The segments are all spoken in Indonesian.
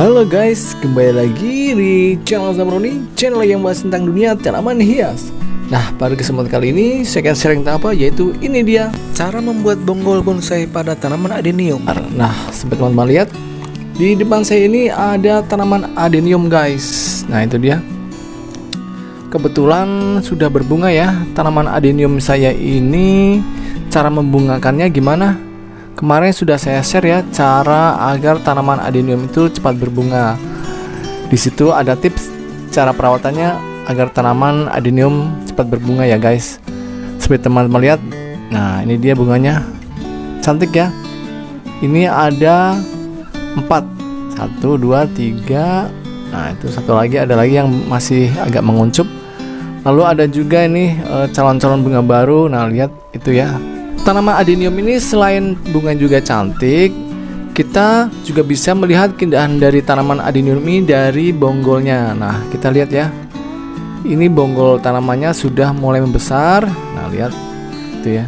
Halo guys, kembali lagi di channel Zamroni, channel yang bahas tentang dunia tanaman hias. Nah, pada kesempatan kali ini saya akan sharing tentang apa, yaitu ini dia cara membuat bonggol bonsai pada tanaman adenium. Nah, seperti teman-teman lihat di depan saya ini ada tanaman adenium guys. Nah, itu dia. Kebetulan sudah berbunga ya tanaman adenium saya ini. Cara membungakannya gimana? Kemarin sudah saya share ya cara agar tanaman adenium itu cepat berbunga. Di situ ada tips cara perawatannya agar tanaman adenium cepat berbunga ya guys. Seperti teman-teman lihat, nah ini dia bunganya, cantik ya. Ini ada 4, 1, 2, 3. Nah itu satu lagi, ada lagi yang masih agak menguncup. Lalu ada juga ini calon-calon bunga baru. Nah lihat itu ya. Tanaman adenium ini selain bunga juga cantik, kita juga bisa melihat keindahan dari tanaman adenium ini dari bonggolnya. Nah, kita lihat ya. Ini bonggol tanamannya sudah mulai membesar. Nah, lihat itu ya.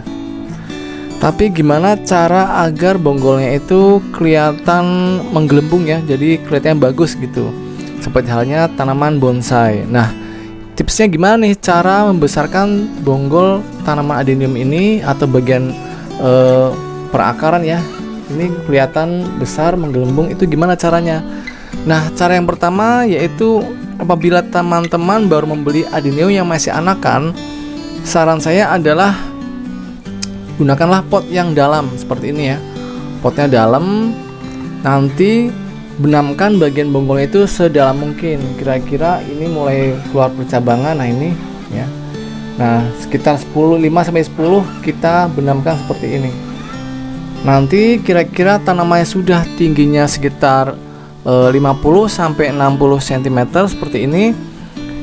Tapi gimana cara agar bonggolnya itu kelihatan menggelembung ya, jadi kelihatannya bagus gitu. Seperti halnya tanaman bonsai. Nah, tipsnya gimana nih cara membesarkan bonggol tanaman adenium ini atau bagian perakaran ya, ini kelihatan besar menggelembung, itu gimana caranya? Nah, cara yang pertama yaitu apabila teman-teman baru membeli adenium yang masih anakan, saran saya adalah gunakanlah pot yang dalam seperti ini ya. Potnya dalam, nanti benamkan bagian bonggolnya itu sedalam mungkin. Kira-kira ini mulai keluar percabangan. Nah ini ya. Nah sekitar 5-10 kita benamkan seperti ini. Nanti kira-kira tanamannya sudah tingginya sekitar 50-60 cm seperti ini,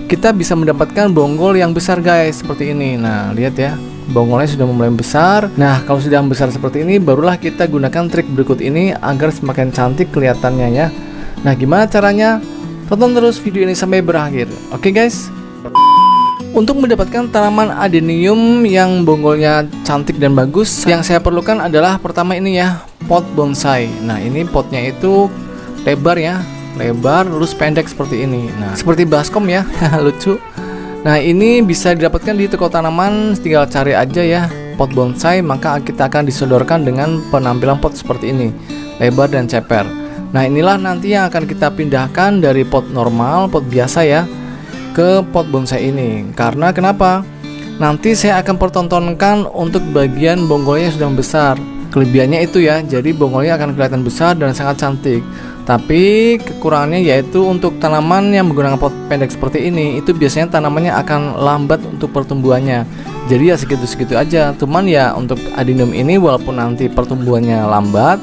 kita bisa mendapatkan bonggol yang besar guys, seperti ini. Nah lihat ya, bonggolnya sudah mulai besar. Nah kalau sudah besar seperti ini, barulah kita gunakan trik berikut ini agar semakin cantik kelihatannya ya. Nah gimana caranya? Tonton terus video ini sampai berakhir. Oke guys. Untuk mendapatkan tanaman adenium yang bonggolnya cantik dan bagus, yang saya perlukan adalah pertama ini ya, pot bonsai. Nah ini potnya itu lebar ya, lebar lurus pendek seperti ini. Nah seperti baskom ya. Lucu. Nah ini bisa didapatkan di toko tanaman, tinggal cari aja ya pot bonsai, maka kita akan disodorkan dengan penampilan pot seperti ini, lebar dan ceper. Nah inilah nanti yang akan kita pindahkan dari pot normal, pot biasa ya, ke pot bonsai ini. Karena kenapa? Nanti saya akan pertontonkan untuk bagian bonggolnya yang sudah besar. Kelebihannya itu ya, jadi bonggolnya akan kelihatan besar dan sangat cantik. Tapi kekurangannya yaitu untuk tanaman yang menggunakan pot pendek seperti ini, itu biasanya tanamannya akan lambat untuk pertumbuhannya. Jadi ya segitu-segitu aja. Cuman ya untuk adenium ini walaupun nanti pertumbuhannya lambat,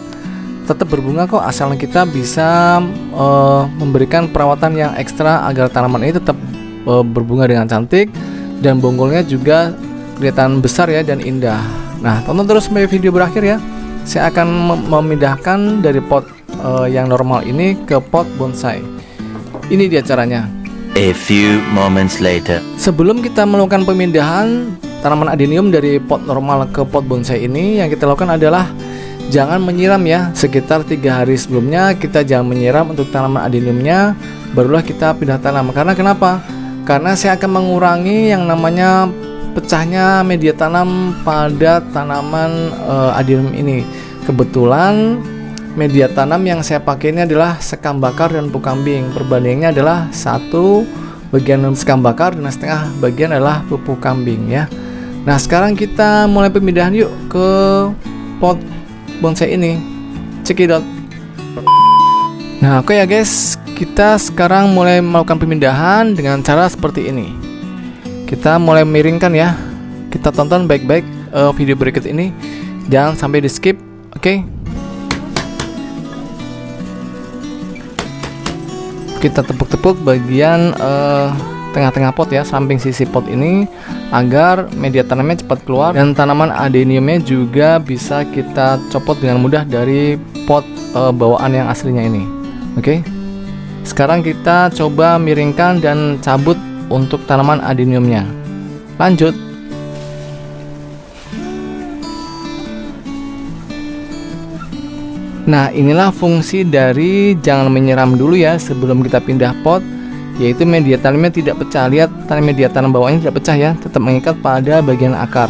tetap berbunga kok, asalnya kita bisa memberikan perawatan yang ekstra agar tanaman ini tetap berbunga dengan cantik dan bonggolnya juga kelihatan besar ya dan indah. Nah tonton terus sampai video berakhir ya. Saya akan memindahkan dari pot yang normal ini ke pot bonsai. Ini dia caranya. A few moments later. Sebelum kita melakukan pemindahan tanaman adenium dari pot normal ke pot bonsai ini, yang kita lakukan adalah jangan menyiram ya. Sekitar 3 hari sebelumnya kita jangan menyiram untuk tanaman adeniumnya, barulah kita pindah tanam. Karena kenapa? Karena saya akan mengurangi yang namanya pecahnya media tanam pada tanaman adenium ini. Kebetulan media tanam yang saya pakai ini adalah sekam bakar dan pupuk kambing. Perbandingannya adalah 1 bagian sekam bakar dan setengah bagian adalah pupuk kambing ya. Nah sekarang kita mulai pemindahan yuk ke pot bonsai ini. Cekidot. Nah oke ya guys, kita sekarang mulai melakukan pemindahan dengan cara seperti ini. Kita mulai miringkan ya. Kita tonton baik-baik video berikut ini, jangan sampai di skip. Oke. Kita tepuk-tepuk bagian tengah-tengah pot ya, samping sisi pot ini, agar media tanamnya cepat keluar dan tanaman adeniumnya juga bisa kita copot dengan mudah dari pot bawaan yang aslinya ini. Oke. Sekarang kita coba miringkan dan cabut untuk tanaman adeniumnya. Lanjut. Nah, inilah fungsi dari jangan menyiram dulu ya sebelum kita pindah pot, yaitu media tanamnya tidak pecah. Lihat, media tanam bawahnya tidak pecah ya, tetap mengikat pada bagian akar.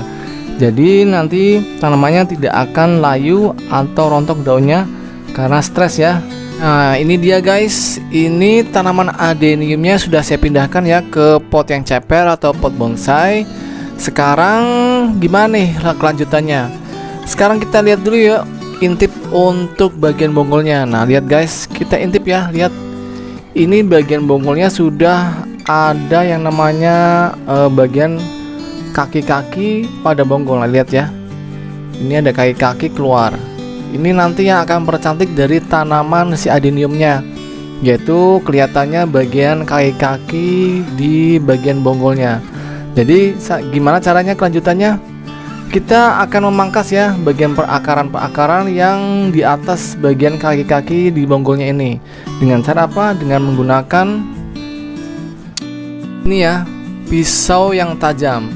Jadi nanti tanamannya tidak akan layu atau rontok daunnya karena stres ya. Nah, ini dia guys, ini tanaman adeniumnya sudah saya pindahkan ya ke pot yang ceper atau pot bonsai. Sekarang gimana nih kelanjutannya? Sekarang kita lihat dulu ya, intip untuk bagian bonggolnya. Nah, lihat guys, kita intip ya, lihat. Ini bagian bonggolnya sudah ada yang namanya bagian kaki-kaki pada bonggol. Nah, lihat ya, ini ada kaki-kaki keluar. Ini nanti yang akan mempercantik dari tanaman si adeniumnya, yaitu kelihatannya bagian kaki-kaki di bagian bonggolnya. Jadi gimana caranya kelanjutannya? Kita akan memangkas ya bagian perakaran yang di atas bagian kaki-kaki di bonggolnya ini. Dengan cara apa? Dengan menggunakan ini ya, pisau yang tajam.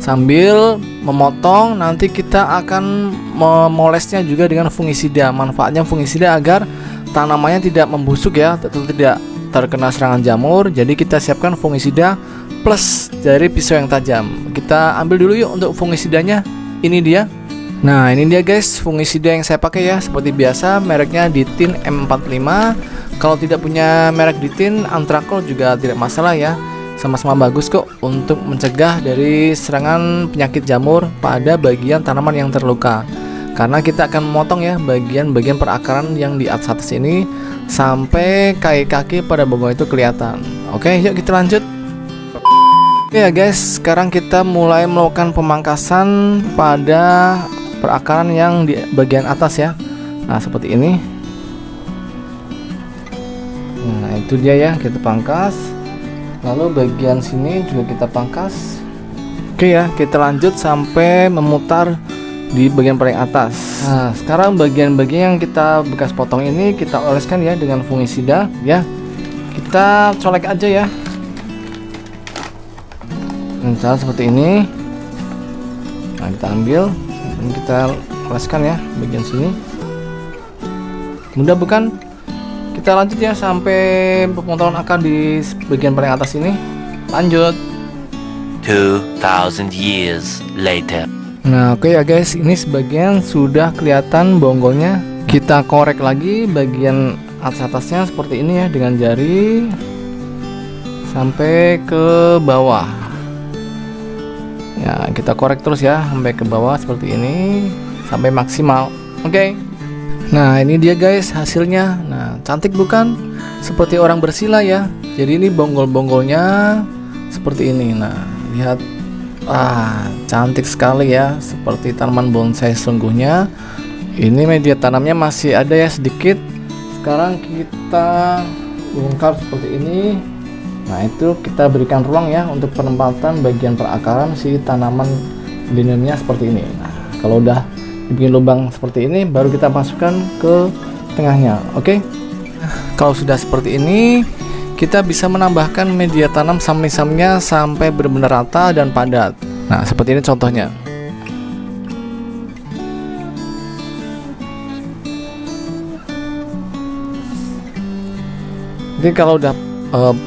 Sambil memotong, nanti kita akan memolesnya juga dengan fungisida. Manfaatnya fungisida agar tanamannya tidak membusuk ya, tidak terkena serangan jamur. Jadi kita siapkan fungisida plus dari pisau yang tajam. Kita ambil dulu yuk untuk fungisidanya. Ini dia. Nah, ini dia guys fungisida yang saya pakai ya. Seperti biasa mereknya Ditin M45. Kalau tidak punya merek Ditin, Antrakol juga tidak masalah ya. Sama-sama bagus kok untuk mencegah dari serangan penyakit jamur pada bagian tanaman yang terluka. Karena kita akan memotong ya bagian-bagian perakaran yang di atas ini sampai kaki-kaki pada bonggol itu kelihatan. Oke, yuk kita lanjut. Oke ya guys, sekarang kita mulai melakukan pemangkasan pada perakaran yang di bagian atas ya. Nah, seperti ini. Nah, itu dia ya, kita pangkas. Lalu bagian sini juga kita pangkas. Oke ya, kita lanjut sampai memutar di bagian paling atas. Nah, sekarang bagian-bagian yang kita bekas potong ini kita oleskan ya dengan fungisida ya. Kita colek aja ya. Nah, seperti ini. Nah, kita ambil, ini kita oleskan ya bagian sini. Mudah bukan? Kita lanjut ya sampai pemotongan akar di bagian paling atas ini. Lanjut. 2000 years later. Nah, oke ya guys, ini sebagian sudah kelihatan bonggolnya. Kita korek lagi bagian atas-atasnya seperti ini ya dengan jari sampai ke bawah. Ya, kita korek terus ya sampai ke bawah seperti ini sampai maksimal. Oke. Nah, ini dia guys hasilnya. Nah, cantik bukan? Seperti orang bersila ya. Jadi ini bonggol-bonggolnya seperti ini. Nah, lihat. Cantik sekali ya, seperti tanaman bonsai sungguhnya. Ini media tanamnya masih ada ya sedikit. Sekarang kita bongkar seperti ini. Nah, itu kita berikan ruang ya untuk penempatan bagian perakaran si tanaman adeniumnya seperti ini. Nah, kalau udah dibikin lubang seperti ini, baru kita masukkan ke tengahnya. Oke. Kalau sudah seperti ini, kita bisa menambahkan media tanam samping-sampingnya sampai benar-benar rata dan padat. Nah, seperti ini contohnya. Jadi kalau udah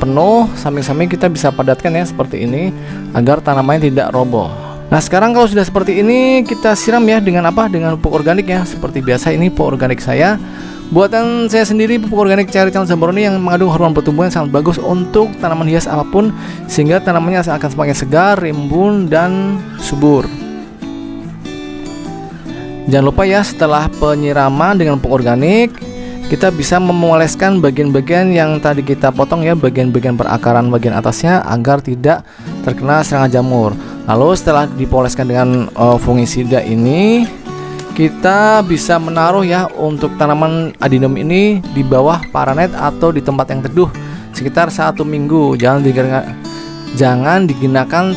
penuh, samping-samping kita bisa padatkan ya seperti ini agar tanamannya tidak roboh. Nah, sekarang kalau sudah seperti ini, kita siram ya dengan apa? Dengan pupuk organik ya. Seperti biasa ini pupuk organik saya. Buatan saya sendiri, pupuk organik Cherry Challenge Zambroni yang mengandung hormon pertumbuhan sangat bagus untuk tanaman hias apapun, sehingga tanamannya akan semakin segar, rimbun, dan subur. Jangan lupa ya, setelah penyiraman dengan pupuk organik, kita bisa memoleskan bagian-bagian yang tadi kita potong ya, bagian-bagian perakaran bagian atasnya agar tidak terkena serangan jamur. Lalu setelah dipoleskan dengan fungisida ini, kita bisa menaruh ya untuk tanaman adenium ini di bawah paranet atau di tempat yang teduh sekitar 1 minggu. Jangan dikenakan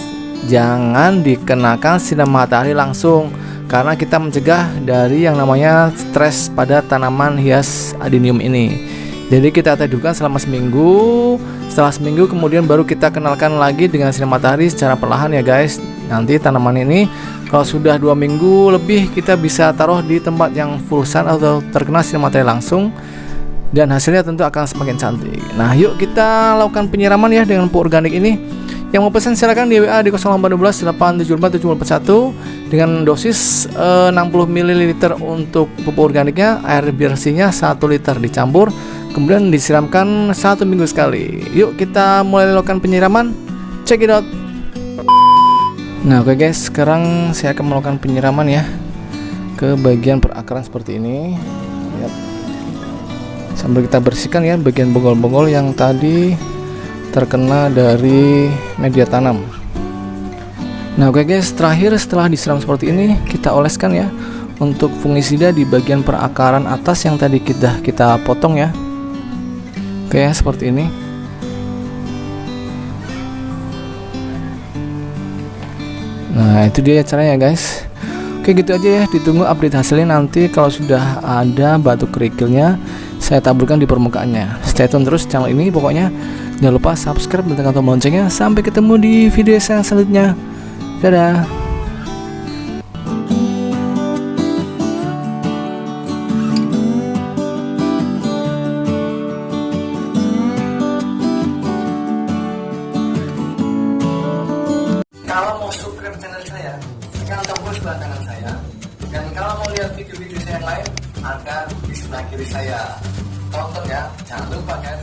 sinar matahari langsung, karena kita mencegah dari yang namanya stres pada tanaman hias adenium ini. Jadi kita teduhkan selama seminggu. Setelah seminggu kemudian baru kita kenalkan lagi dengan sinar matahari secara perlahan ya guys. Nanti tanaman ini Kalau sudah 2 minggu lebih, kita bisa taruh di tempat yang full sun atau terkena sinar matahari langsung, dan hasilnya tentu akan semakin cantik. Nah, yuk kita lakukan penyiraman ya dengan pupuk organik ini. Yang mau pesan silakan di WA di 0812 874 7041 dengan dosis 60 ml untuk pupuk organiknya. Air bersihnya 1 liter dicampur, kemudian disiramkan 1 minggu sekali. Yuk kita mulai lakukan penyiraman. Check it out. Nah, oke guys, sekarang saya akan melakukan penyiraman ya ke bagian perakaran seperti ini. Lihat. Sambil kita bersihkan ya bagian bonggol-bonggol yang tadi terkena dari media tanam. Nah, oke guys, terakhir setelah disiram seperti ini, kita oleskan ya untuk fungisida di bagian perakaran atas yang tadi kita potong ya. Oke ya, seperti ini. Nah, itu dia caranya guys. Oke, gitu aja ya, ditunggu update hasilnya nanti. Kalau sudah ada batu kerikilnya, saya taburkan di permukaannya. Stay tune terus channel ini pokoknya. Jangan lupa subscribe dan tekan tombol loncengnya. Sampai ketemu di video saya selanjutnya. Dadah. Kalau mau subscribe channel saya, tekan tombol sebelah kanan saya. Dan kalau mau lihat video-video saya yang lain, ada di sebelah kiri saya. Tonton ya, jangan lupa kan.